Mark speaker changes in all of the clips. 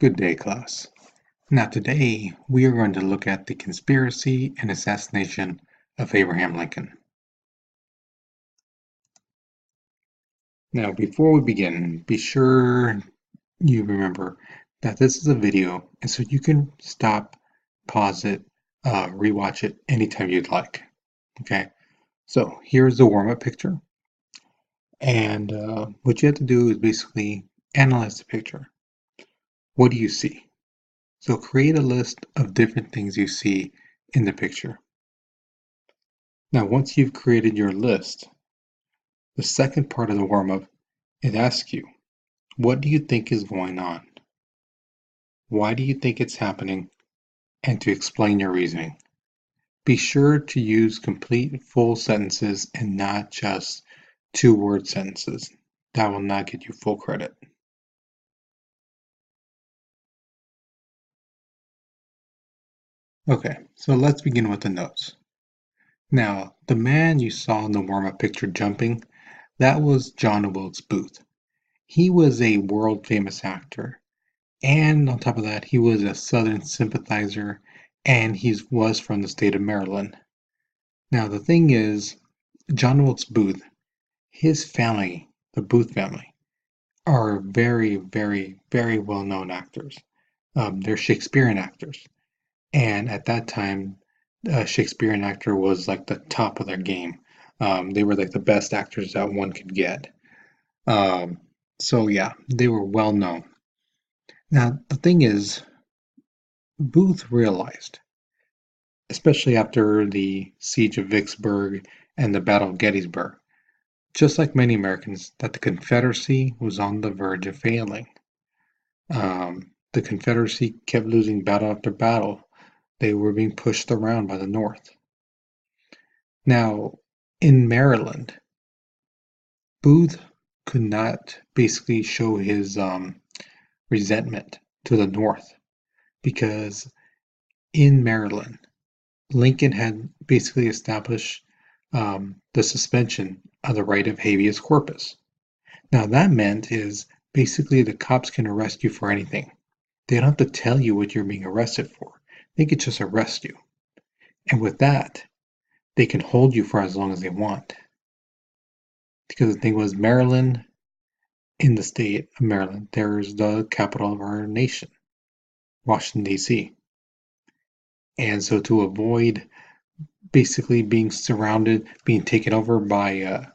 Speaker 1: Good day, class. Now, today we are going to look at the conspiracy and assassination of Abraham Lincoln. Now, before we begin, be sure you remember that this is a video, and so you can stop, pause it, rewatch it anytime you'd like. Okay, so here's the warm-up picture, and what you have to do is basically analyze the picture. What do you see? So create a list of different things you see in the picture. Now, once you've created your list, the second part of the warm-up, it asks you, what do you think is going on? Why do you think it's happening? And to explain your reasoning. Be sure to use complete full sentences and not just two-word sentences. That will not get you full credit. Okay, so let's begin with the notes. Now, the man you saw in the warm-up picture jumping, that was John Wilkes Booth. He was a world-famous actor. And on top of that, he was a Southern sympathizer and he was from the state of Maryland. Now, the thing is, John Wilkes Booth, his family, the Booth family, are very, very, very well known actors. They're Shakespearean actors. And at that time, a Shakespearean actor was like the top of their game. They were like the best actors that one could get. So, yeah, they were well known. Now, the thing is, Booth realized, especially after the Siege of Vicksburg and the Battle of Gettysburg, just like many Americans, that the Confederacy was on the verge of failing. The Confederacy kept losing battle after battle. They were being pushed around by the North. Now, in Maryland, Booth could not basically show his resentment to the North because in Maryland, Lincoln had basically established the suspension of the right of habeas corpus. Now that meant is basically the cops can arrest you for anything. They don't have to tell you what you're being arrested for. They could just arrest you. And with that, they can hold you for as long as they want. Because the thing was, Maryland, in the state of Maryland, there's the capital of our nation, Washington, D.C. And so to avoid basically being surrounded, being taken over by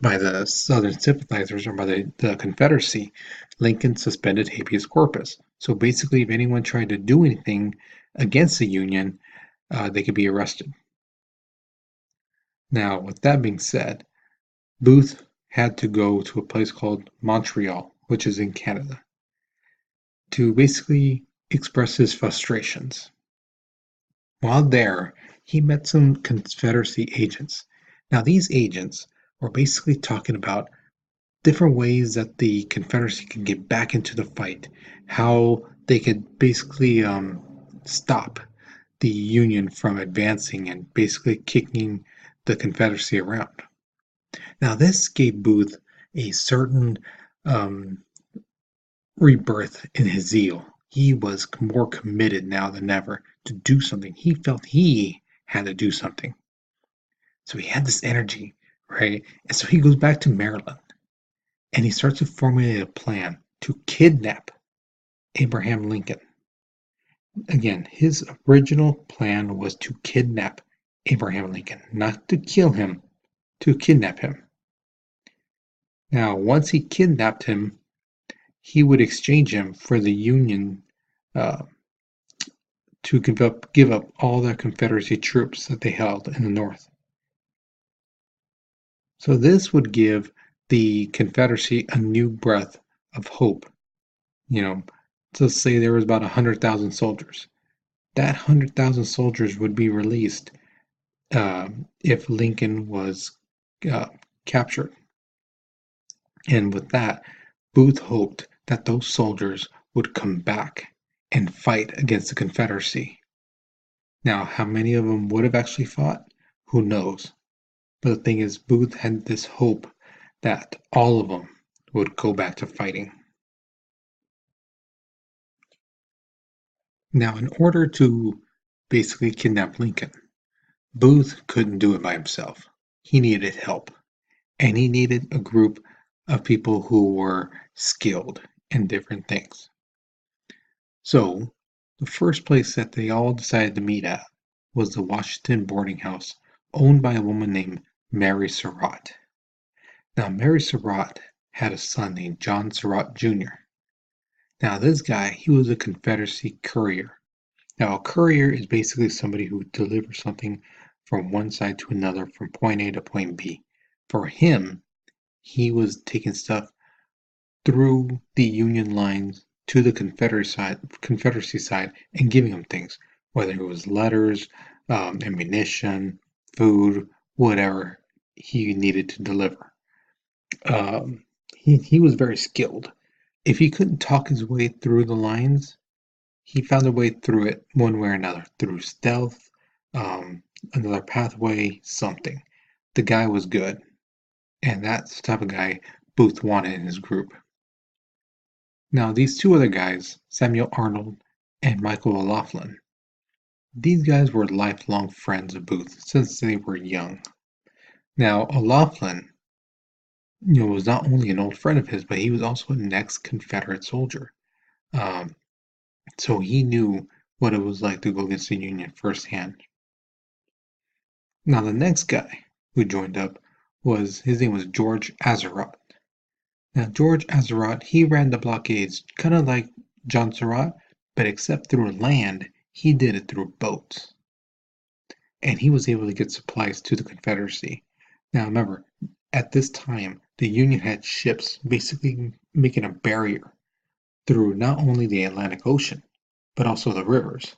Speaker 1: the Southern sympathizers or by the Confederacy, Lincoln suspended habeas corpus. So basically, if anyone tried to do anything against the Union, they could be arrested. Now, with that being said, Booth had to go to a place called Montreal, which is in Canada, to basically express his frustrations. While there, he met some Confederacy agents. Now, these agents were basically talking about different ways that the Confederacy could get back into the fight, how they could basically stop the Union from advancing and basically kicking the Confederacy around. Now, this gave Booth a certain rebirth in his zeal. He was more committed now than ever to do something. He felt he had to do something. So he had this energy, right? And so he goes back to Maryland and he starts to formulate a plan to kidnap Abraham Lincoln. Again, his original plan was to kidnap Abraham Lincoln, not to kill him, to kidnap him. Now, once he kidnapped him, he would exchange him for the Union to give up all the Confederacy troops that they held in the North. So this would give the Confederacy a new breath of hope. Let's say there was about 100,000 soldiers. That 100,000 soldiers would be released if Lincoln was captured. And with that, Booth hoped that those soldiers would come back and fight against the Confederacy. Now, how many of them would have actually fought? Who knows? But the thing is, Booth had this hope that all of them would go back to fighting. Now, in order to basically kidnap Lincoln, Booth couldn't do it by himself. He needed help, and he needed a group of people who were skilled in different things. So, the first place that they all decided to meet at was the Washington boarding house owned by a woman named Mary Surratt. Now, Mary Surratt had a son named John Surratt Jr. Now, this guy, he was a Confederacy courier. Now, a courier is basically somebody who delivers something from one side to another from point A to point B. For him, he was taking stuff through the Union lines to the Confederacy side and giving them things, whether it was letters, ammunition, food, whatever he needed to deliver. He was very skilled. If he couldn't talk his way through the lines, he found a way through it one way or another, through stealth, another pathway, something. The guy was good, and that's the type of guy Booth wanted in his group. Now, these two other guys, Samuel Arnold and Michael O'Laughlin, these guys were lifelong friends of Booth since they were young. Now, O'Laughlin, was not only an old friend of his, but he was also an ex-Confederate soldier. So he knew what it was like to go against the Union firsthand. Now, the next guy who joined up his name was George Azerodt. Now, George Azerodt, he ran the blockades kind of like John Surratt, but except through land, he did it through boats. And he was able to get supplies to the Confederacy. Now, remember, at this time, the Union had ships basically making a barrier through not only the Atlantic Ocean, but also the rivers.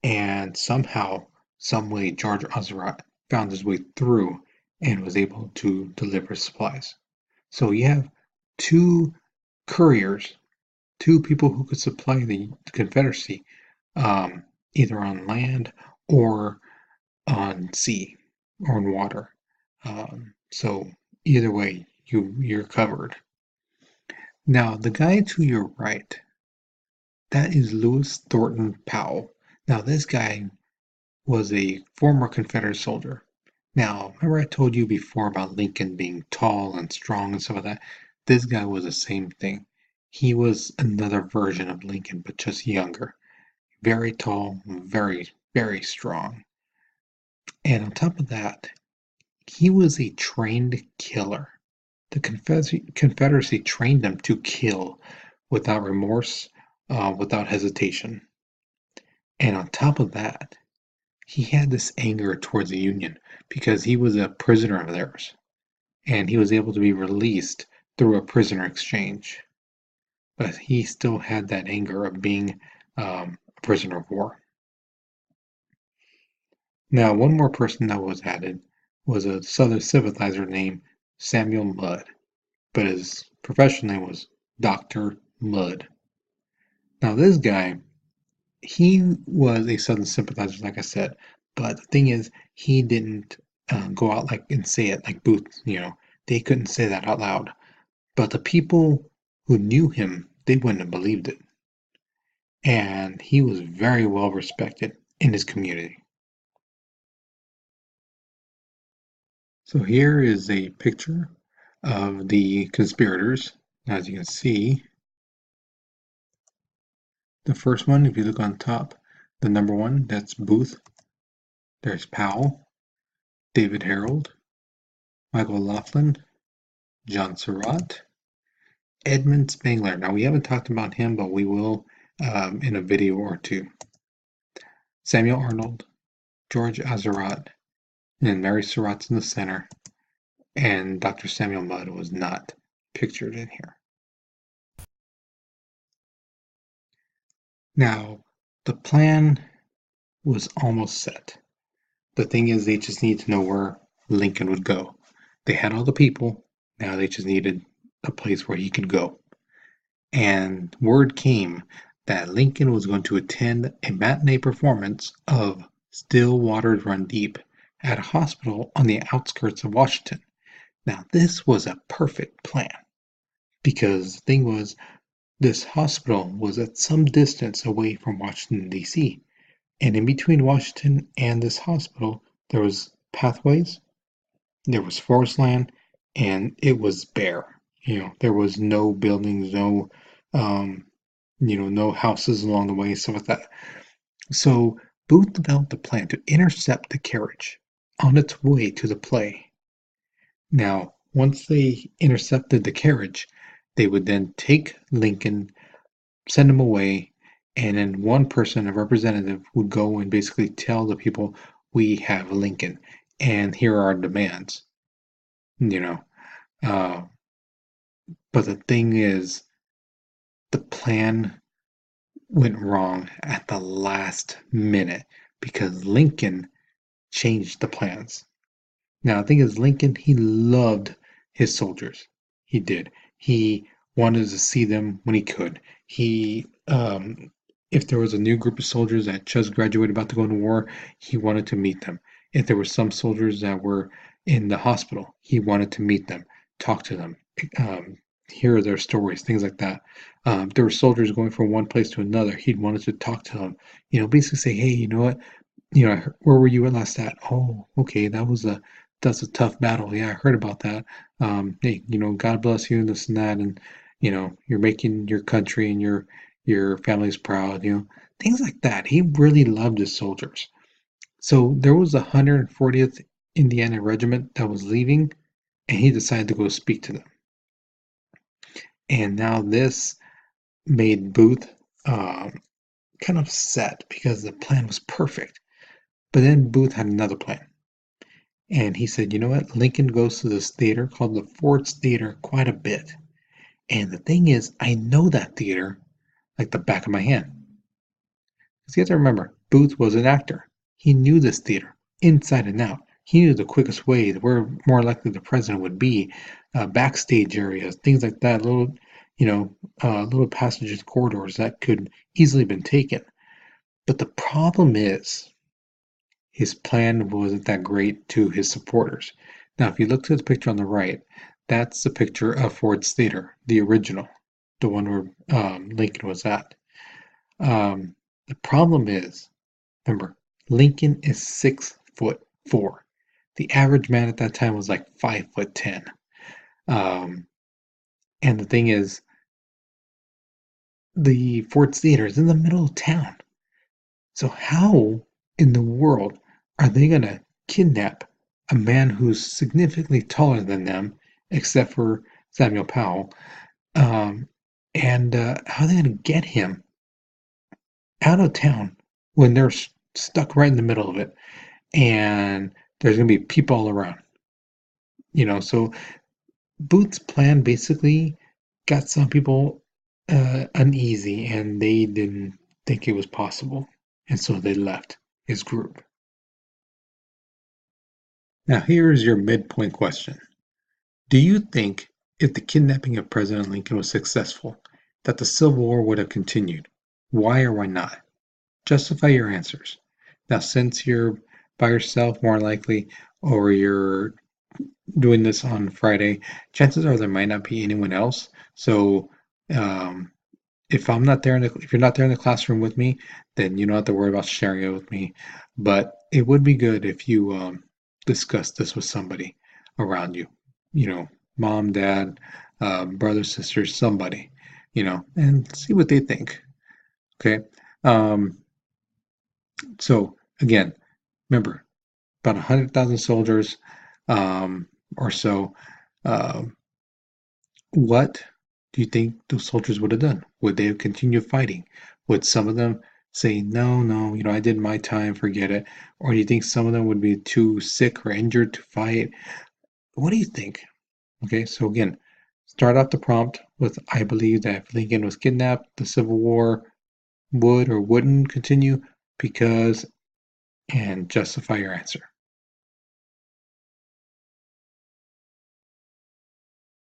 Speaker 1: And somehow, some way, George Azerodt found his way through and was able to deliver supplies. So you have two couriers, two people who could supply the Confederacy, either on land or on sea or in water. So either way, you're covered. Now, the guy to your right, that is Lewis Thornton Powell. Now, this guy was a former Confederate soldier. Now, remember I told you before about Lincoln being tall and strong and stuff like that? This guy was the same thing. He was another version of Lincoln, but just younger. Very tall, very, very strong. And on top of that, he was a trained killer. The Confederacy trained him to kill without remorse, without hesitation. And on top of that, he had this anger towards the Union because he was a prisoner of theirs, and he was able to be released through a prisoner exchange. But he still had that anger of being a prisoner of war. Now, one more person that was added was a Southern sympathizer named Samuel Mudd, but his professional name was Dr. Mudd. Now, this guy, he was a Southern sympathizer, like I said, but the thing is, he didn't go out and say it like Booth. They couldn't say that out loud. But the people who knew him, they wouldn't have believed it. And he was very well respected in his community. So here is a picture of the conspirators. As you can see, the first one, if you look on top, the number one, that's Booth. There's Powell, David Harold, Michael Laughlin, John Surratt, Edmund Spangler. Now, we haven't talked about him, but we will in a video or two. Samuel Arnold, George Azerodt, and Mary Surratt's in the center, and Dr. Samuel Mudd was not pictured in here. Now, the plan was almost set. The thing is, they just need to know where Lincoln would go. They had all the people, now they just needed a place where he could go. And word came that Lincoln was going to attend a matinee performance of Still Waters Run Deep at a hospital on the outskirts of Washington. Now, this was a perfect plan because the thing was, This hospital was at some distance away from Washington, D.C., and in between Washington and this hospital, there was pathways, there was forest land, and it was bare. There was no buildings, um, no houses along the way, stuff like that. So Booth developed a plan to intercept the carriage on its way to the play. Now, once they intercepted the carriage, they would then take Lincoln, send him away, and then one person, a representative, would go and basically tell the people, we have Lincoln, and here are our demands. You know, uh, but the thing is, the plan went wrong at the last minute because Lincoln changed the plans. Now, the thing is, Lincoln, he loved his soldiers. He did. He wanted to see them when he could. If there was a new group of soldiers that just graduated about to go into war, he wanted to meet them. If there were some soldiers that were in the hospital, he wanted to meet them, talk to them, um, hear their stories, things like that. There were soldiers going from one place to another. He'd wanted to talk to them, basically say, hey, you know what? Where were you at last at? Oh, okay, that's a tough battle. Yeah, I heard about that. Hey, God bless you, this and that, and you're making your country and your family's proud. Things like that. He really loved his soldiers. So there was a 140th Indiana Regiment that was leaving, and he decided to go speak to them. And now this made Booth kind of set because the plan was perfect. But then Booth had another plan. And he said, you know what? Lincoln goes to this theater called the Ford's Theater quite a bit. And the thing is, I know that theater like the back of my hand. Because you have to remember, Booth was an actor. He knew this theater inside and out. He knew the quickest way, where more likely the president would be, backstage areas, things like that, little passages, corridors that could easily have been taken. But the problem is, his plan wasn't that great to his supporters. Now, if you look to the picture on the right, that's the picture of Ford's Theater, the original, the one where Lincoln was at. The problem is, remember, Lincoln is 6'4". The average man at that time was like 5'10". Um, and the thing is, the Ford's Theater is in the middle of town. So how in the world are they going to kidnap a man who's significantly taller than them, except for Samuel Powell? And how are they going to get him out of town when they're stuck right in the middle of it, and there's going to be people all around? So Booth's plan basically got some people uneasy, and they didn't think it was possible, and so they left his group. Now, here is your midpoint question. Do you think if the kidnapping of President Lincoln was successful, that the Civil War would have continued? Why or why not? Justify your answers. Now, since you're by yourself, more likely, or you're doing this on Friday, chances are there might not be anyone else. So, if I'm not there if you're not there in the classroom with me, then you don't have to worry about sharing it with me. But it would be good if you discuss this with somebody around you. Mom, dad, brother, sister, somebody. And see what they think. Okay. So again, remember, about 100,000 soldiers or so. What do you think those soldiers would have done? Would they have continued fighting? Would some of them say, no, no, I did my time, forget it? Or do you think some of them would be too sick or injured to fight? What do you think? Okay, so again, start off the prompt with, I believe that if Lincoln was kidnapped, the Civil War would or wouldn't continue because, and justify your answer.